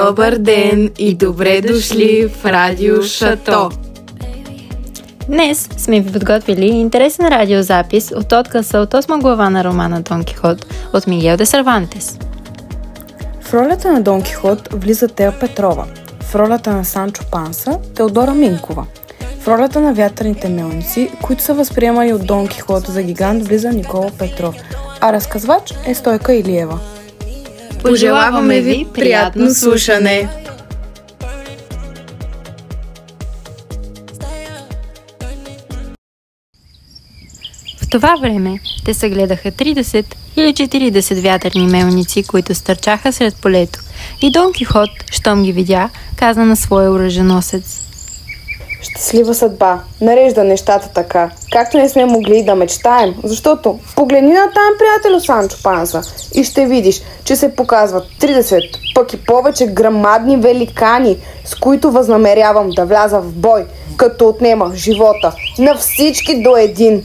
Добър ден и добре дошли в Радио Шато! Днес сме ви подготвили интересен радиозапис от откъса от 8 глава на романа Дон Кихот от Мигел де Сервантес. В ролята на Дон Кихот влиза Тея Петрова, в ролята на Санчо Панса Теодора Минкова, в ролята на вятърните мелници, които са възприемани от Дон Кихот за гигант, влиза Никола Петров, а разказвач е Стойка Илиева. Пожелаваме ви приятно слушане! В това време те съгледаха 30 или 40 вятърни мелници, които стърчаха сред полето. И Дон Кихот, щом ги видя, каза на своя оръженосец: Щастлива съдба, нарежда нещата така, както не сме могли да мечтаем, защото погледни на там, приятелю Санчо Панса, и ще видиш, че се показват 30, пък и повече грамадни великани, с които възнамерявам да вляза в бой, като отнема живота на всички до един.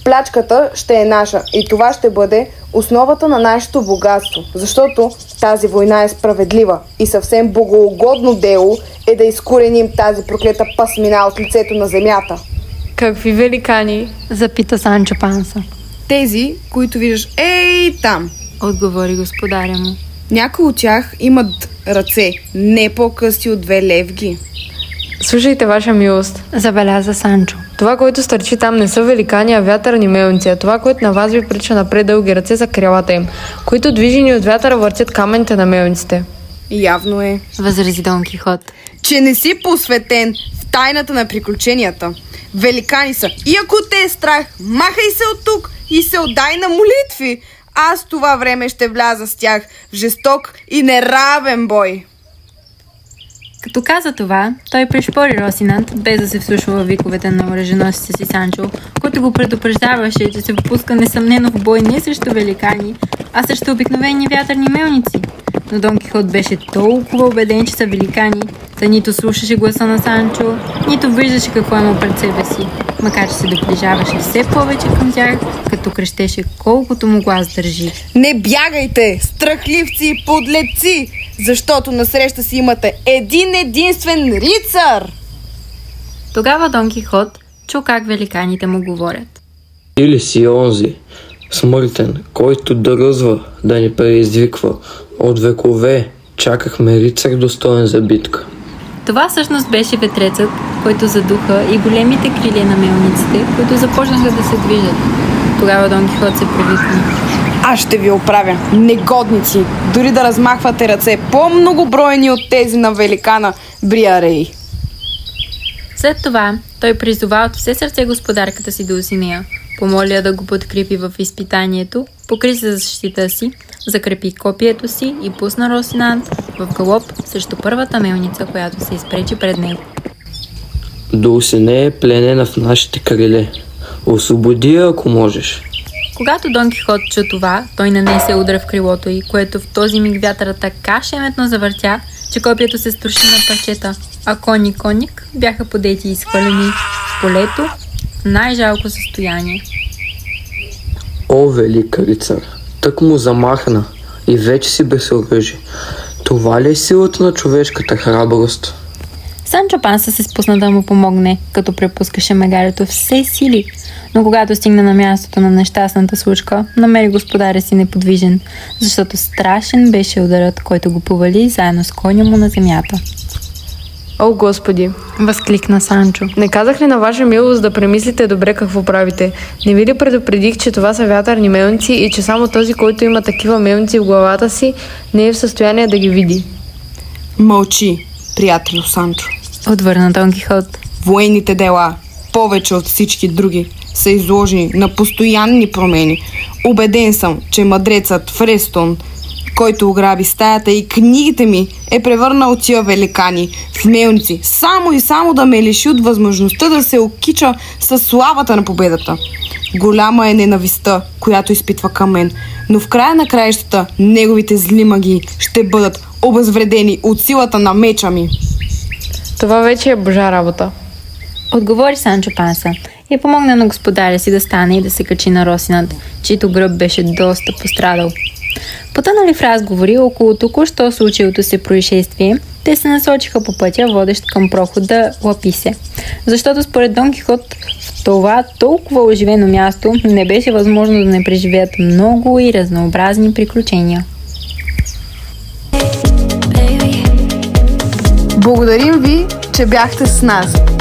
Плячката ще е наша и това ще бъде основата на нашето богатство, защото тази война е справедлива и съвсем богоугодно дело е да изкореним тази проклета пасмина от лицето на земята. Какви великани? Запита Санчо Панса. Тези, които виждаш там, отговори господаря му. Някои от тях имат ръце, не по-къси от 2 левги. Слушайте, ваша милост, забеляза Санчо. Това, което стърчи там, не са великани, а вятърни мелници, а това, което на вас ви прилича напред дълги ръце, за крилата им, които движени от вятъра въртят камъните на мелниците. Явно е, възрази Дон Кихот, че не си посветен в тайната на приключенията. Великани са и ако те е страх, махай се от тук и се отдай на молитви. Аз това време ще вляза с тях в жесток и неравен бой. Като каза това, той пришпори Росинант, без да се вслушва във виковете на оръженосеца си Санчо, който го предупреждаваше, че се впуска несъмнено в бой не срещу великани, а срещу обикновени вятърни мелници. Но Дон Кихот беше толкова убеден, че са великани, та нито слушаше гласа на Санчо, нито виждаше какво има пред себе си, макар че се доближаваше все повече към тях, като крещеше колкото му глас държи. Не бягайте, страхливци и подлеци, защото насреща си имате един единствен рицар! Тогава Дон Кихот чу как великаните му говорят. Или си онзи, смъртен, който дръзва да ни предизвиква. От векове чакахме рицар достоен за битка. Това всъщност беше ветрецът, който задуха и големите крилия на мелниците, които започнаха да се движат. Тогава Дон Кихот се провикна. Аз ще ви оправя, негодници, дори да размахвате ръце, по-многобройни от тези на великана Бриарей. След това той призова от все сърце господарката си Дулсинея, помоля да го подкрепи в изпитанието, покри се за защита си, закрепи копието си и пусна Росинант в галоп срещу първата мелница, която се изпречи пред него. Дулсинея е пленена в нашите криле. Освободи я, ако можеш. Когато Дон Кихот чу това, той нанесе удар в крилото й, което в този миг вятъра така шеметно завъртя, че копието се струши на парчета, а конни конник бяха подети и изхвърлени в полето в най-жалко състояние. О, велик рицар, тък му замахна и вече си без оръжие. Това ли е силата на човешката храброст? Санчо Панса се спусна да му помогне, като препускаше мегалето все сили, но когато стигна на мястото на нещастната случка, намери господаря си неподвижен, защото страшен беше ударът, който го повали заедно с коня му на земята. О, Господи! Възкликна Санчо. Не казах ли на ваша милост да премислите добре какво правите? Не ви ли предупредих, че това са вятърни мелници и че само този, който има такива мелници в главата си, не е в състояние да ги види? Мълчи, приятелю Санчо, отвърна Дон Кихот. Военните дела, повече от всички други, са изложени на постоянни промени. Убеден съм, че мъдрецът Фрестон, който ограби стаята и книгите ми, е превърнал тия великани в мелници, само и само да ме лиши от възможността да се окича със славата на победата. Голяма е ненавистта, която изпитва към мен, но в края на краищата неговите зли магии ще бъдат обезвредени от силата на меча ми. Това вече е божа работа, отговори Санчо Панса и помогна на господаря си да стане и да се качи на Росинант, чийто гръб беше доста пострадал. Потънали в разговори около току-що случилото се происшествие, те се насочиха по пътя, водещ към прохода Лаписе. Защото според Дон Кихот в това толкова оживено място не беше възможно да не преживеят много и разнообразни приключения. Благодарим ви, че бяхте с нас.